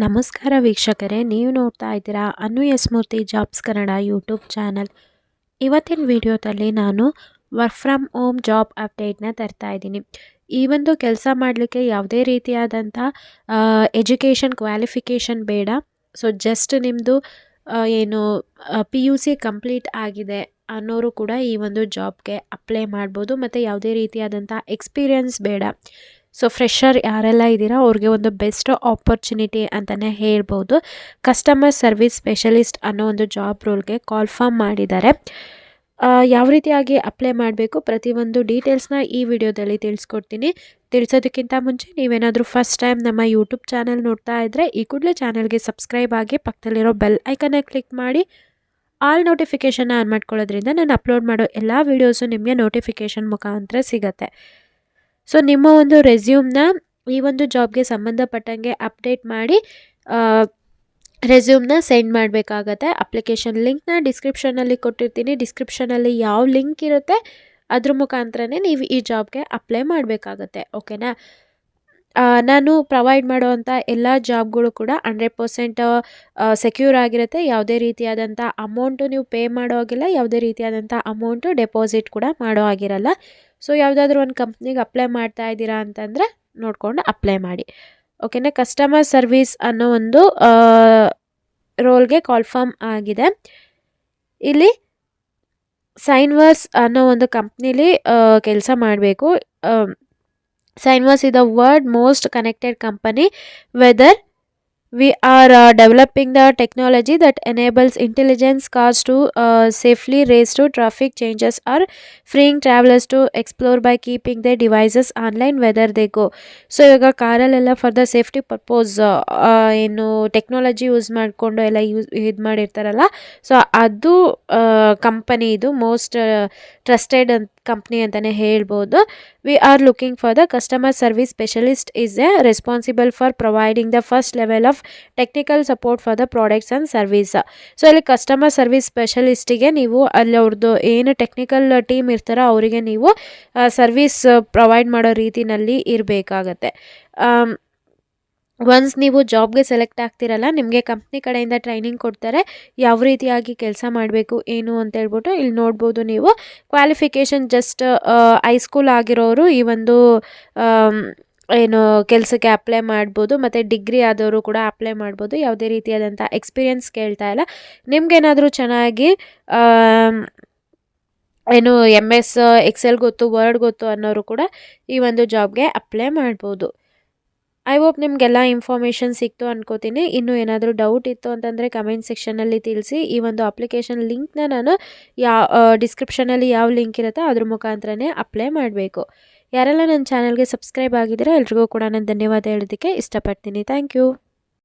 ನಮಸ್ಕಾರ ವೀಕ್ಷಕರೇ, ನೀವು ನೋಡ್ತಾ ಇದ್ದೀರಾ ಅನು ಎಸ್ ಮೂರ್ತಿ ಜಾಬ್ಸ್ ಕನ್ನಡ ಯೂಟ್ಯೂಬ್ ಚಾನಲ್. ಇವತ್ತಿನ ವಿಡಿಯೋದಲ್ಲಿ ನಾನು ವರ್ಕ್ ಫ್ರಮ್ ಹೋಮ್ ಜಾಬ್ ಅಪ್ಡೇಟ್ನ ತರ್ತಾ ಇದ್ದೀನಿ. ಈ ಒಂದು ಕೆಲಸ ಮಾಡಲಿಕ್ಕೆ ಯಾವುದೇ ರೀತಿಯಾದಂಥ ಎಜುಕೇಷನ್ ಕ್ವಾಲಿಫಿಕೇಷನ್ ಬೇಡ. ಸೊ ಜಸ್ಟ್ ನಿಮ್ಮದು ಏನು PUC ಕಂಪ್ಲೀಟ್ ಆಗಿದೆ ಅನ್ನೋರು ಕೂಡ ಈ ಒಂದು ಜಾಬ್ಗೆ ಅಪ್ಲೈ ಮಾಡ್ಬೋದು. ಮತ್ತು ಯಾವುದೇ ರೀತಿಯಾದಂಥ ಎಕ್ಸ್ಪೀರಿಯನ್ಸ್ ಬೇಡ. ಸೊ ಫ್ರೆಷರ್ ಯಾರೆಲ್ಲ ಇದ್ದೀರಾ ಅವ್ರಿಗೆ ಒಂದು ಬೆಸ್ಟ್ ಆಪರ್ಚುನಿಟಿ ಅಂತಲೇ ಹೇಳ್ಬೋದು. ಕಸ್ಟಮರ್ ಸರ್ವಿಸ್ ಸ್ಪೆಷಲಿಸ್ಟ್ ಅನ್ನೋ ಒಂದು ಜಾಬ್ ರೋಲ್ಗೆ ಕಾಲ್ ಫಾರ್ಮ್ ಮಾಡಿದ್ದಾರೆ. ಯಾವ ರೀತಿಯಾಗಿ ಅಪ್ಲೈ ಮಾಡಬೇಕು ಪ್ರತಿಯೊಂದು ಡೀಟೇಲ್ಸ್ನ ಈ ವಿಡಿಯೋದಲ್ಲಿ ತಿಳಿಸ್ಕೊಡ್ತೀನಿ. ತಿಳಿಸೋದಕ್ಕಿಂತ ಮುಂಚೆ ನೀವೇನಾದರೂ ಫಸ್ಟ್ ಟೈಮ್ ನಮ್ಮ ಯೂಟ್ಯೂಬ್ ಚಾನಲ್ ನೋಡ್ತಾ ಇದ್ದರೆ ಈ ಕೂಡಲೇ ಚಾನಲ್ಗೆ ಸಬ್ಸ್ಕ್ರೈಬ್ ಆಗಿ ಪಕ್ಕದಲ್ಲಿರೋ ಬೆಲ್ ಐಕನ್ನ ಕ್ಲಿಕ್ ಮಾಡಿ ಆಲ್ ನೋಟಿಫಿಕೇಷನ್ನ ಆನ್ ಮಾಡ್ಕೊಳ್ಳೋದ್ರಿಂದ ನಾನು ಅಪ್ಲೋಡ್ ಮಾಡೋ ಎಲ್ಲ ವೀಡಿಯೋಸು ನಿಮಗೆ ನೋಟಿಫಿಕೇಷನ್ ಮುಖಾಂತರ ಸಿಗುತ್ತೆ. ಸೊ ನಿಮ್ಮ ಒಂದು ರೆಸ್ಯೂಮ್ನ ಈ ಒಂದು ಜಾಬ್ಗೆ ಸಂಬಂಧಪಟ್ಟಂಗೆ ಅಪ್ಡೇಟ್ ಮಾಡಿ ರೆಸ್ಯೂಮ್ನ ಸೆಂಡ್ ಮಾಡಬೇಕಾಗತ್ತೆ. ಅಪ್ಲಿಕೇಶನ್ ಲಿಂಕ್ನ ಡಿಸ್ಕ್ರಿಪ್ಷನಲ್ಲಿ ಕೊಟ್ಟಿರ್ತೀನಿ. ಡಿಸ್ಕ್ರಿಪ್ಷನಲ್ಲಿ ಯಾವ ಲಿಂಕ್ ಇರುತ್ತೆ ಅದ್ರ ಮುಖಾಂತರನೇ ನೀವು ಈ ಜಾಬ್ಗೆ ಅಪ್ಲೈ ಮಾಡಬೇಕಾಗತ್ತೆ. ಓಕೆನಾ? ನಾನು ಪ್ರೊವೈಡ್ ಮಾಡುವಂಥ ಎಲ್ಲ ಜಾಬ್ಗಳು ಕೂಡ 100% ಸೆಕ್ಯೂರ್ ಆಗಿರುತ್ತೆ. ಯಾವುದೇ ರೀತಿಯಾದಂಥ ಅಮೌಂಟು ನೀವು ಪೇ ಮಾಡೋ ಹಾಗಿಲ್ಲ, ಯಾವುದೇ ರೀತಿಯಾದಂಥ ಅಮೌಂಟು ಡೆಪಾಸಿಟ್ ಕೂಡ ಮಾಡೋ ಆಗಿರಲ್ಲ. ಸೊ ಯಾವುದಾದ್ರೂ ಒಂದು ಕಂಪ್ನಿಗೆ ಅಪ್ಲೈ ಮಾಡ್ತಾ ಇದ್ದೀರಾ ಅಂತಂದರೆ ನೋಡಿಕೊಂಡು ಅಪ್ಲೈ ಮಾಡಿ. ಓಕೆನಾ? ಕಸ್ಟಮರ್ ಸರ್ವಿಸ್ ಅನ್ನೋ ಒಂದು ರೋಲ್ಗೆ ಕಾಲ್ ಫಾರ್ಮ್ ಆಗಿದೆ. ಇಲ್ಲಿ ಸೈನ್ವರ್ಸ್ ಅನ್ನೋ ಒಂದು ಕಂಪ್ನಿಲಿ ಕೆಲಸ ಮಾಡಬೇಕು. Scienverse is the world's most connected company. Whether we are developing the technology that enables intelligence cars to safely race to traffic changes or freeing travelers to explore by keeping their devices online whether they go. So ಇವಾಗ ಕಾರಲ್ಲೆಲ್ಲ for the safety purpose ಏನು technology use ಮಾಡಿಕೊಂಡು ಎಲ್ಲ ಇದು ಮಾಡಿರ್ತಾರಲ್ಲ, so ಅದು company ಇದು most trusted company ಅಂತಲೇ ಹೇಳ್ಬೋದು. We are looking for the customer service specialist is responsible for providing the first level of technical support for the products and service. So ಇಲ್ಲಿ customer service ಸ್ಪೆಷಲಿಸ್ಟಿಗೆ ನೀವು ಅಲ್ಲಿ ಅವ್ರದ್ದು ಏನು technical team ಇರ್ತಾರೋ ಅವರಿಗೆ ನೀವು ಸರ್ವಿಸ್ ಪ್ರೊವೈಡ್ ಮಾಡೋ ರೀತಿನಲ್ಲಿ ಇರಬೇಕಾಗತ್ತೆ. ಒನ್ಸ್ ನೀವು ಜಾಬ್ಗೆ ಸೆಲೆಕ್ಟ್ ಆಗ್ತಿರಲ್ಲ, ನಿಮಗೆ ಕಂಪ್ನಿ ಕಡೆಯಿಂದ ಟ್ರೈನಿಂಗ್ ಕೊಡ್ತಾರೆ ಯಾವ ರೀತಿಯಾಗಿ ಕೆಲಸ ಮಾಡಬೇಕು ಏನು ಅಂತ ಹೇಳ್ಬಿಟ್ಟು. ಇಲ್ಲಿ ನೋಡ್ಬೋದು ನೀವು ಕ್ವಾಲಿಫಿಕೇಷನ್ ಜಸ್ಟ್ ಹೈಸ್ಕೂಲ್ ಆಗಿರೋರು ಈ ಒಂದು ಏನು ಕೆಲಸಕ್ಕೆ ಅಪ್ಲೈ ಮಾಡ್ಬೋದು. ಮತ್ತು ಡಿಗ್ರಿ ಆದವರು ಕೂಡ ಅಪ್ಲೈ ಮಾಡ್ಬೋದು. ಯಾವುದೇ ರೀತಿಯಾದಂಥ ಎಕ್ಸ್ಪೀರಿಯನ್ಸ್ ಕೇಳ್ತಾ ಇಲ್ಲ. ನಿಮ್ಗೇನಾದರೂ ಚೆನ್ನಾಗಿ ಏನು MS ಎಕ್ಸೆಲ್ ಗೊತ್ತು, ವರ್ಡ್ ಗೊತ್ತು ಅನ್ನೋರು ಕೂಡ ಈ ಒಂದು ಜಾಬ್ಗೆ ಅಪ್ಲೈ ಮಾಡ್ಬೋದು. ಐ ಹೋಪ್ ನಿಮಗೆಲ್ಲ ಇನ್ಫಾರ್ಮೇಷನ್ ಸಿಕ್ತು ಅನ್ಕೋತೀನಿ. ಇನ್ನೂ ಏನಾದರೂ ಡೌಟ್ ಇತ್ತು ಅಂತಂದರೆ ಕಮೆಂಟ್ ಸೆಕ್ಷನಲ್ಲಿ ತಿಳಿಸಿ. ಈ ಒಂದು ಅಪ್ಲಿಕೇಶನ್ ಲಿಂಕ್ನ ನಾನು ಡಿಸ್ಕ್ರಿಪ್ಷನಲ್ಲಿ ಯಾವ ಲಿಂಕ್ ಇರುತ್ತೆ ಅದ್ರ ಮುಖಾಂತರನೇ ಅಪ್ಲೈ ಮಾಡಬೇಕು. ಯಾರೆಲ್ಲ ನನ್ನ ಚಾನಲ್ಗೆ ಸಬ್ಸ್ಕ್ರೈಬ್ ಆಗಿದ್ದೀರಾ ಎಲ್ರಿಗೂ ಕೂಡ ನಾನು ಧನ್ಯವಾದ ಹೇಳೋದಕ್ಕೆ ಇಷ್ಟಪಡ್ತೀನಿ. Thank you.